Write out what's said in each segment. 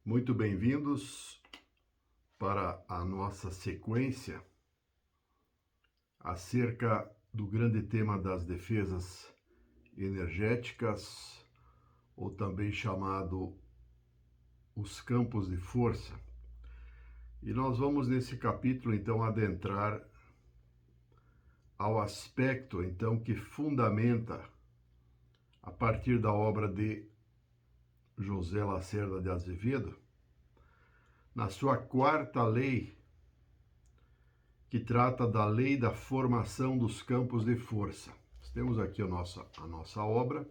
Muito bem-vindos para a nossa sequência acerca do grande tema das defesas energéticas, ou também chamado os campos de força. E nós vamos nesse capítulo então adentrar ao aspecto então que fundamenta, a partir da obra de José Lacerda de Azevedo, na sua quarta lei, que trata da lei da formação dos campos de força. Temos aqui a nossa obra.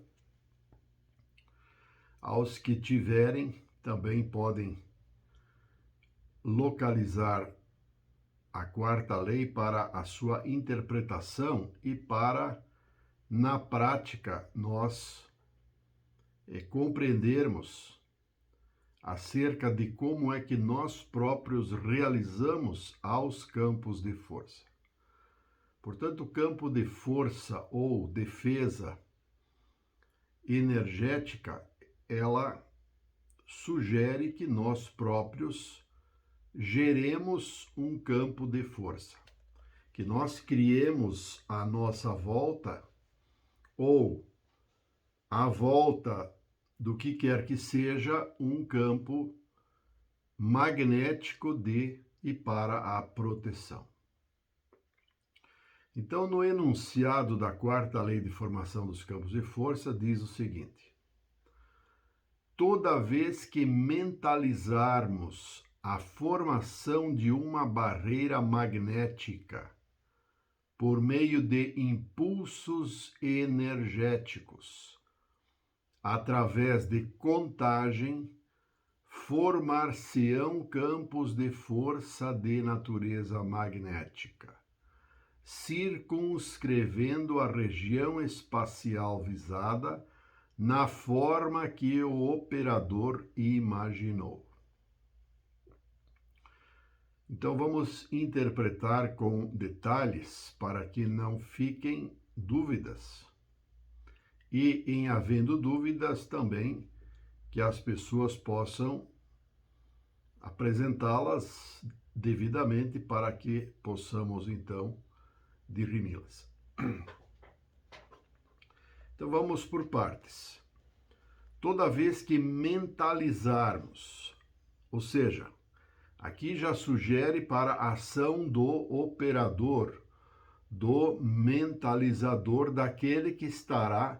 Aos que tiverem, também podem localizar a quarta lei para a sua interpretação e para, na prática, nós compreendermos acerca de como é que nós próprios realizamos aos campos de força. Portanto, o campo de força ou defesa energética, ela sugere que nós próprios geremos um campo de força, que nós criemos à nossa volta ou à volta do que quer que seja um campo magnético de e para a proteção. Então, no enunciado da quarta lei de formação dos campos de força, diz o seguinte: toda vez que mentalizarmos a formação de uma barreira magnética por meio de impulsos energéticos, através de contagem, formar-se-ão campos de força de natureza magnética, circunscrevendo a região espacial visada na forma que o operador imaginou. Então vamos interpretar com detalhes para que não fiquem dúvidas. E, em havendo dúvidas, também que as pessoas possam apresentá-las devidamente para que possamos, então, dirimi-las. Então vamos por partes. Toda vez que mentalizarmos, ou seja, aqui já sugere para a ação do operador, do mentalizador, daquele que estará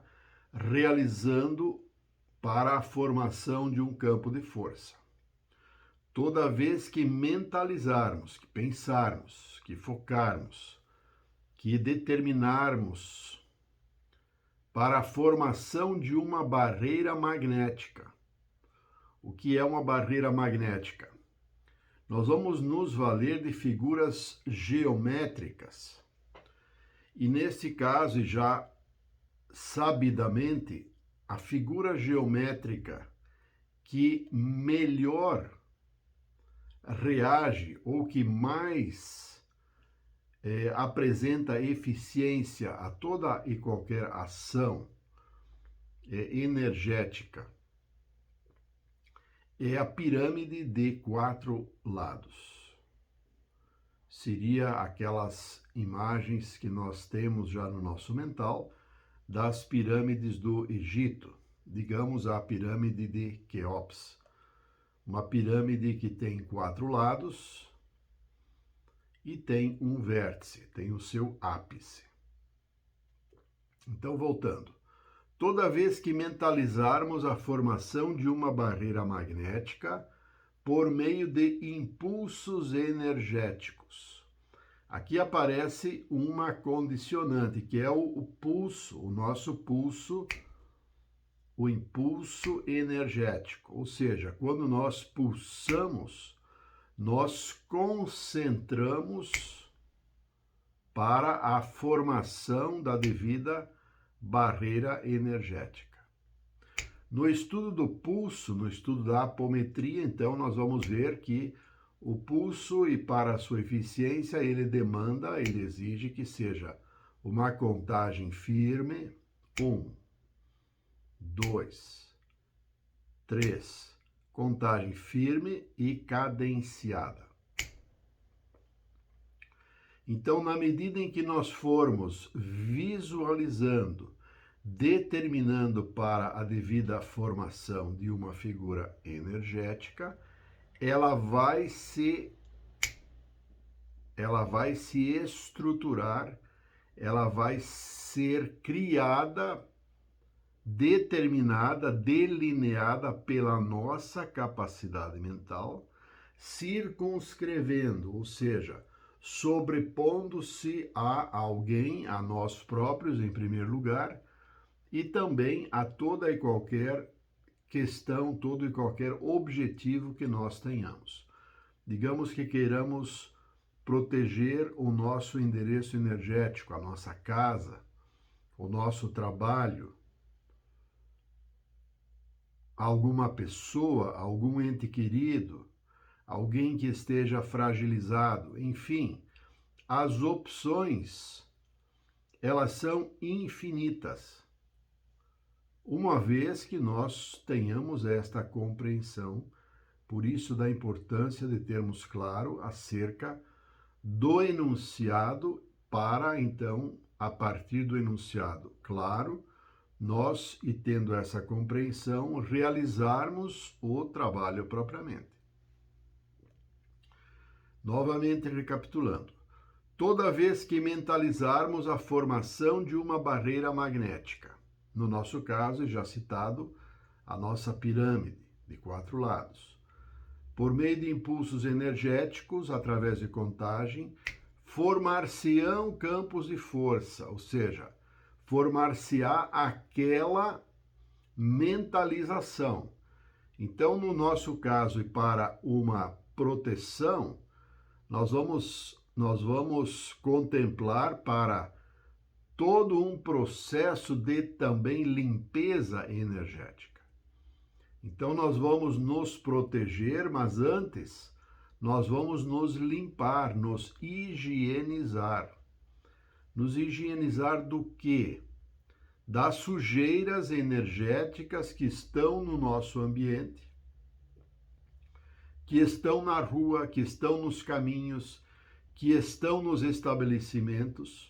realizando para a formação de um campo de força. Toda vez que mentalizarmos, que pensarmos, que focarmos, que determinarmos para a formação de uma barreira magnética. O que é uma barreira magnética? Nós vamos nos valer de figuras geométricas. E nesse caso, já sabidamente, a figura geométrica que melhor reage ou que mais apresenta eficiência a toda e qualquer ação energética é a pirâmide de 4 lados. Seria aquelas imagens que nós temos já no nosso mental das pirâmides do Egito, digamos a pirâmide de Quéops, uma pirâmide que tem 4 lados e tem um vértice, tem o seu ápice. Então, voltando. Toda vez que mentalizarmos a formação de uma barreira magnética por meio de impulsos energéticos, aqui aparece uma condicionante, que é o pulso, o nosso pulso, o impulso energético. Ou seja, quando nós pulsamos, nós concentramos para a formação da devida barreira energética. No estudo do pulso, no estudo da apometria, então, nós vamos ver que o pulso, e para a sua eficiência, ele exige que seja uma contagem firme, 1, 2, 3, contagem firme e cadenciada. Então, na medida em que nós formos visualizando, determinando para a devida formação de uma figura energética, ela vai se estruturar, ela vai ser criada, determinada, delineada pela nossa capacidade mental, circunscrevendo, ou seja, sobrepondo-se a alguém, a nós próprios em primeiro lugar, e também a toda e qualquer questão, todo e qualquer objetivo que nós tenhamos. Digamos que queiramos proteger o nosso endereço energético, a nossa casa, o nosso trabalho, alguma pessoa, algum ente querido, alguém que esteja fragilizado, enfim, as opções, elas são infinitas, uma vez que nós tenhamos esta compreensão, por isso da importância de termos claro acerca do enunciado para, então, a partir do enunciado claro, nós, e tendo essa compreensão, realizarmos o trabalho propriamente. Novamente recapitulando, toda vez que mentalizarmos a formação de uma barreira magnética, no nosso caso, já citado, a nossa pirâmide de 4 lados, por meio de impulsos energéticos, através de contagem, formar-se-ão campos de força, ou seja, formar-se-á aquela mentalização. Então, no nosso caso, e para uma proteção, nós vamos contemplar para todo um processo de também limpeza energética. Então nós vamos nos proteger, mas antes nós vamos nos limpar, nos higienizar. Nos higienizar do quê? Das sujeiras energéticas que estão no nosso ambiente, que estão na rua, que estão nos caminhos, que estão nos estabelecimentos.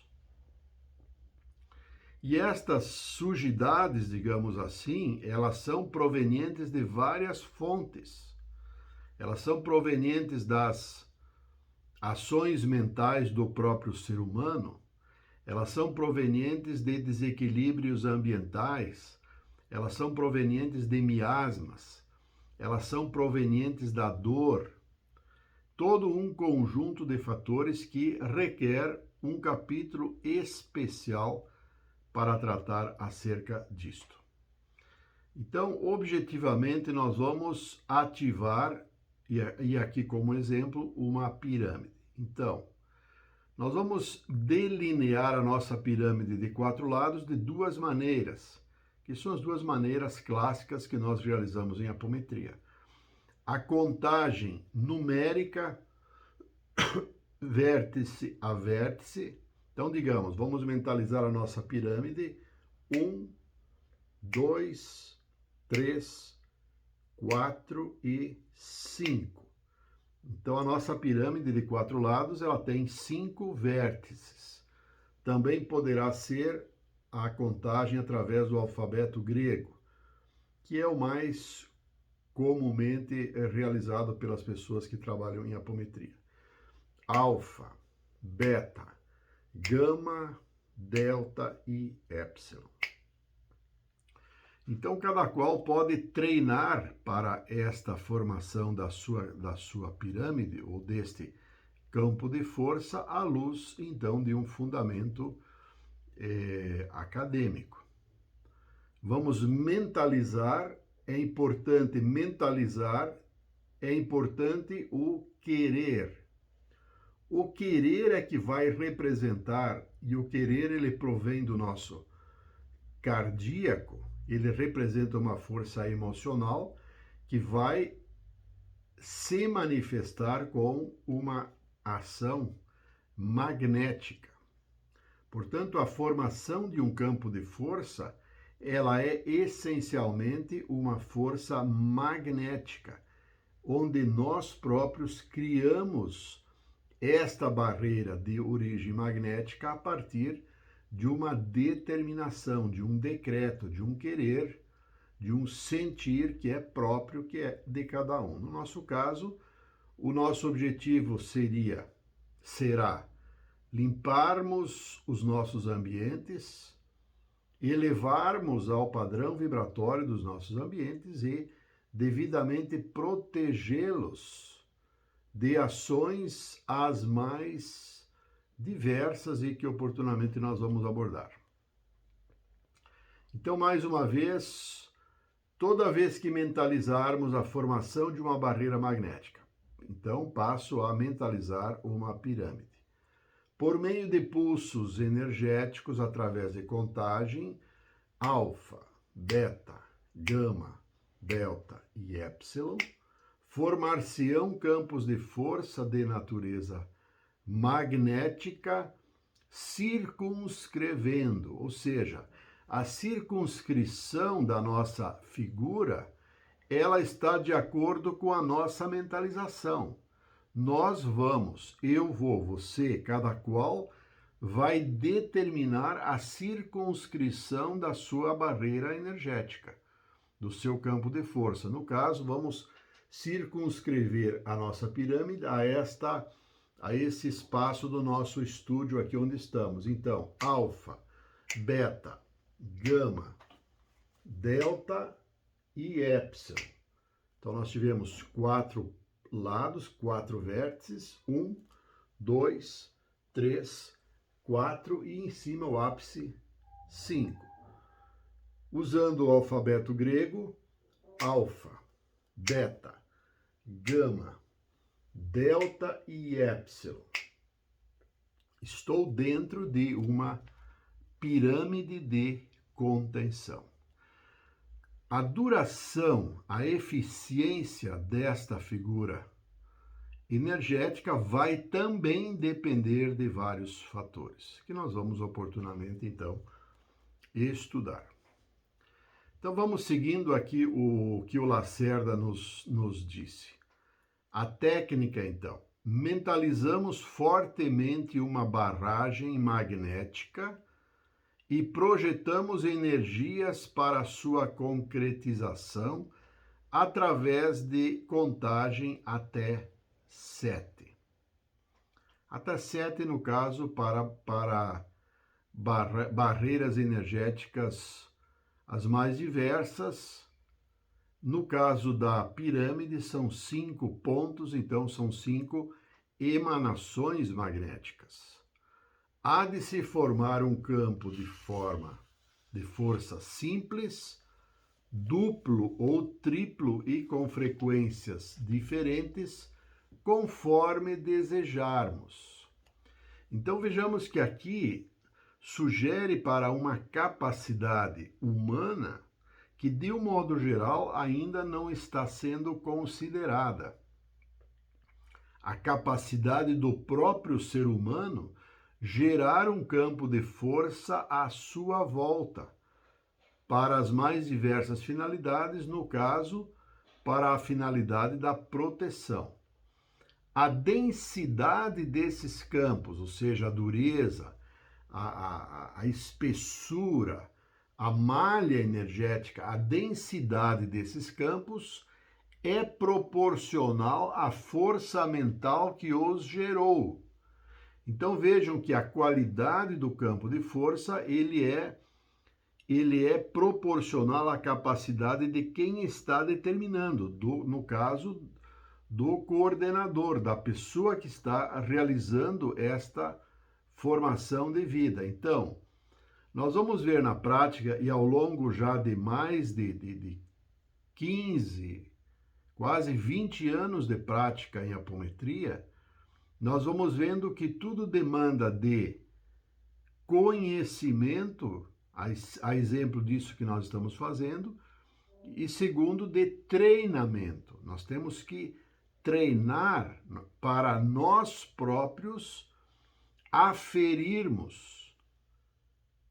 E estas sujidades, digamos assim, elas são provenientes de várias fontes. Elas são provenientes das ações mentais do próprio ser humano, elas são provenientes de desequilíbrios ambientais, elas são provenientes de miasmas, elas são provenientes da dor, todo um conjunto de fatores que requer um capítulo especial para tratar acerca disto. Então, objetivamente, nós vamos ativar, e aqui como exemplo, uma pirâmide. Então, nós vamos delinear a nossa pirâmide de 4 lados de 2 maneiras, que são as 2 maneiras clássicas que nós realizamos em apometria. A contagem numérica, vértice a vértice. Então, digamos, vamos mentalizar a nossa pirâmide: 1, 2, 3, 4 e 5. Então, a nossa pirâmide de 4 lados, ela tem 5 vértices. Também poderá ser a contagem através do alfabeto grego, que é o mais comumente realizado pelas pessoas que trabalham em apometria. Alfa, beta, gama, delta e épsilon. Então, cada qual pode treinar para esta formação da sua pirâmide ou deste campo de força à luz, então, de um fundamento acadêmico. Vamos mentalizar, é importante mentalizar, é importante o querer. O querer é que vai representar, e o querer ele provém do nosso cardíaco, ele representa uma força emocional que vai se manifestar com uma ação magnética. Portanto, a formação de um campo de força ela é essencialmente uma força magnética, onde nós próprios criamos esta barreira de origem magnética a partir de uma determinação, de um decreto, de um querer, de um sentir que é próprio, que é de cada um. No nosso caso, o nosso objetivo será limparmos os nossos ambientes, elevarmos ao padrão vibratório dos nossos ambientes e devidamente protegê-los de ações as mais diversas e que oportunamente nós vamos abordar. Então, mais uma vez, toda vez que mentalizarmos a formação de uma barreira magnética, então passo a mentalizar uma pirâmide. Por meio de pulsos energéticos através de contagem alfa, beta, gama, delta e épsilon, formar-se-ão campos de força de natureza magnética circunscrevendo, ou seja, a circunscrição da nossa figura, ela está de acordo com a nossa mentalização. Nós vamos, eu vou, você, cada qual vai determinar a circunscrição da sua barreira energética, do seu campo de força. No caso, vamos circunscrever a nossa pirâmide a esse espaço do nosso estúdio aqui onde estamos. Então, alfa, beta, gama, delta e épsilon. Então, nós tivemos 4 lados, 4 vértices, 1, 2, 3, 4 e em cima o ápice 5. Usando o alfabeto grego, alfa, beta, gama, delta e épsilon. Estou dentro de uma pirâmide de contenção. A duração, a eficiência desta figura energética vai também depender de vários fatores, que nós vamos oportunamente, então, estudar. Então, vamos seguindo aqui o que o Lacerda nos disse. A técnica, então, mentalizamos fortemente uma barragem magnética e projetamos energias para sua concretização através de contagem até 7. Até 7, no caso, para barreiras energéticas as mais diversas. No caso da pirâmide, são 5 pontos, então são 5 emanações magnéticas. Há de se formar um campo de força simples, duplo ou triplo e com frequências diferentes, conforme desejarmos. Então vejamos que aqui sugere para uma capacidade humana que, de um modo geral, ainda não está sendo considerada. A capacidade do próprio ser humano gerar um campo de força à sua volta, para as mais diversas finalidades, no caso, para a finalidade da proteção. A densidade desses campos, ou seja, a dureza, a espessura, a malha energética, a densidade desses campos é proporcional à força mental que os gerou. Então vejam que a qualidade do campo de força ele é proporcional à capacidade de quem está determinando, no caso do coordenador, da pessoa que está realizando esta formação de vida. Então, nós vamos ver na prática e ao longo já de mais de 15, quase 20 anos de prática em apometria, nós vamos vendo que tudo demanda de conhecimento, a exemplo disso que nós estamos fazendo, e segundo, de treinamento. Nós temos que treinar para nós próprios aferirmos,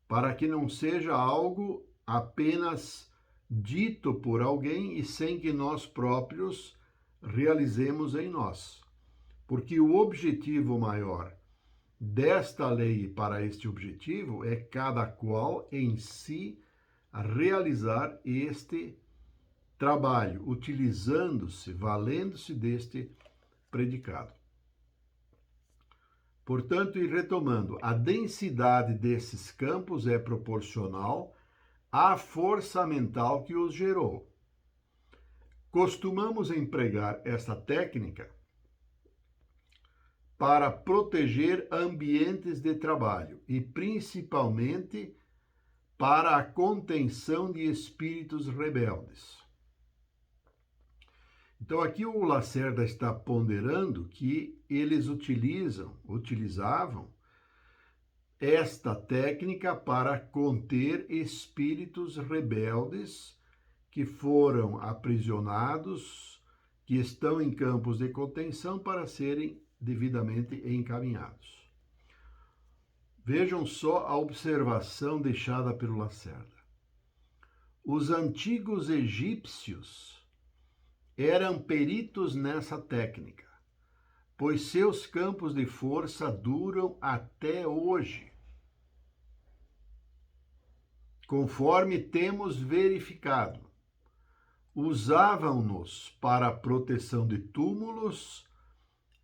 para que não seja algo apenas dito por alguém e sem que nós próprios realizemos em nós. Porque o objetivo maior desta lei para este objetivo é cada qual em si realizar este trabalho, utilizando-se, valendo-se deste predicado. Portanto, e retomando, a densidade desses campos é proporcional à força mental que os gerou. Costumamos empregar esta técnica para proteger ambientes de trabalho e principalmente para a contenção de espíritos rebeldes. Então aqui o Lacerda está ponderando que eles utilizavam esta técnica para conter espíritos rebeldes que foram aprisionados, que estão em campos de contenção para serem devidamente encaminhados. Vejam só a observação deixada pelo Lacerda. Os antigos egípcios eram peritos nessa técnica, pois seus campos de força duram até hoje. Conforme temos verificado, usavam-nos para a proteção de túmulos,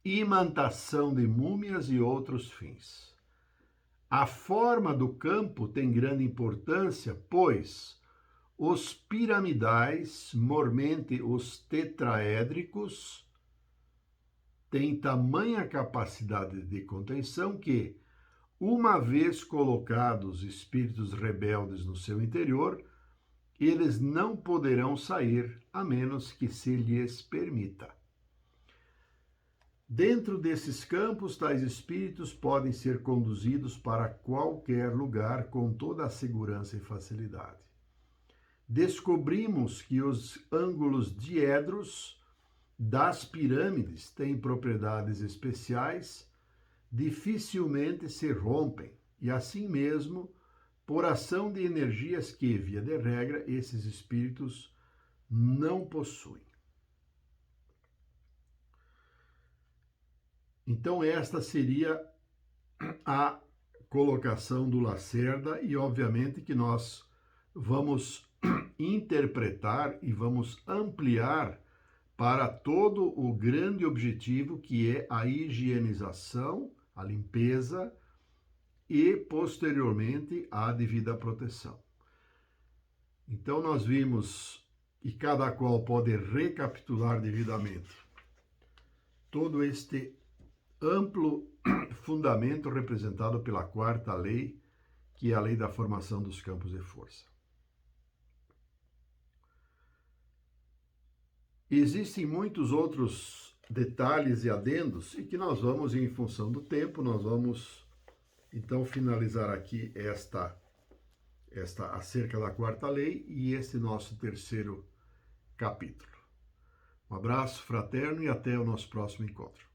imantação de múmias e outros fins. A forma do campo tem grande importância, pois os piramidais, mormente os tetraédricos, têm tamanha capacidade de contenção que, uma vez colocados espíritos rebeldes no seu interior, eles não poderão sair a menos que se lhes permita. Dentro desses campos, tais espíritos podem ser conduzidos para qualquer lugar com toda a segurança e facilidade. Descobrimos que os ângulos diedros das pirâmides têm propriedades especiais, dificilmente se rompem, e assim mesmo, por ação de energias que, via de regra, esses espíritos não possuem. Então, esta seria a colocação do Lacerda, e obviamente que nós vamos interpretar e vamos ampliar para todo o grande objetivo que é a higienização, a limpeza e, posteriormente, a devida proteção. Então, nós vimos, e cada qual pode recapitular devidamente, todo este amplo fundamento representado pela quarta lei, que é a lei da formação dos campos de força. Existem muitos outros detalhes e adendos e que nós vamos, em função do tempo, nós vamos então finalizar aqui esta acerca da quarta lei e esse nosso terceiro capítulo. Um abraço fraterno e até o nosso próximo encontro.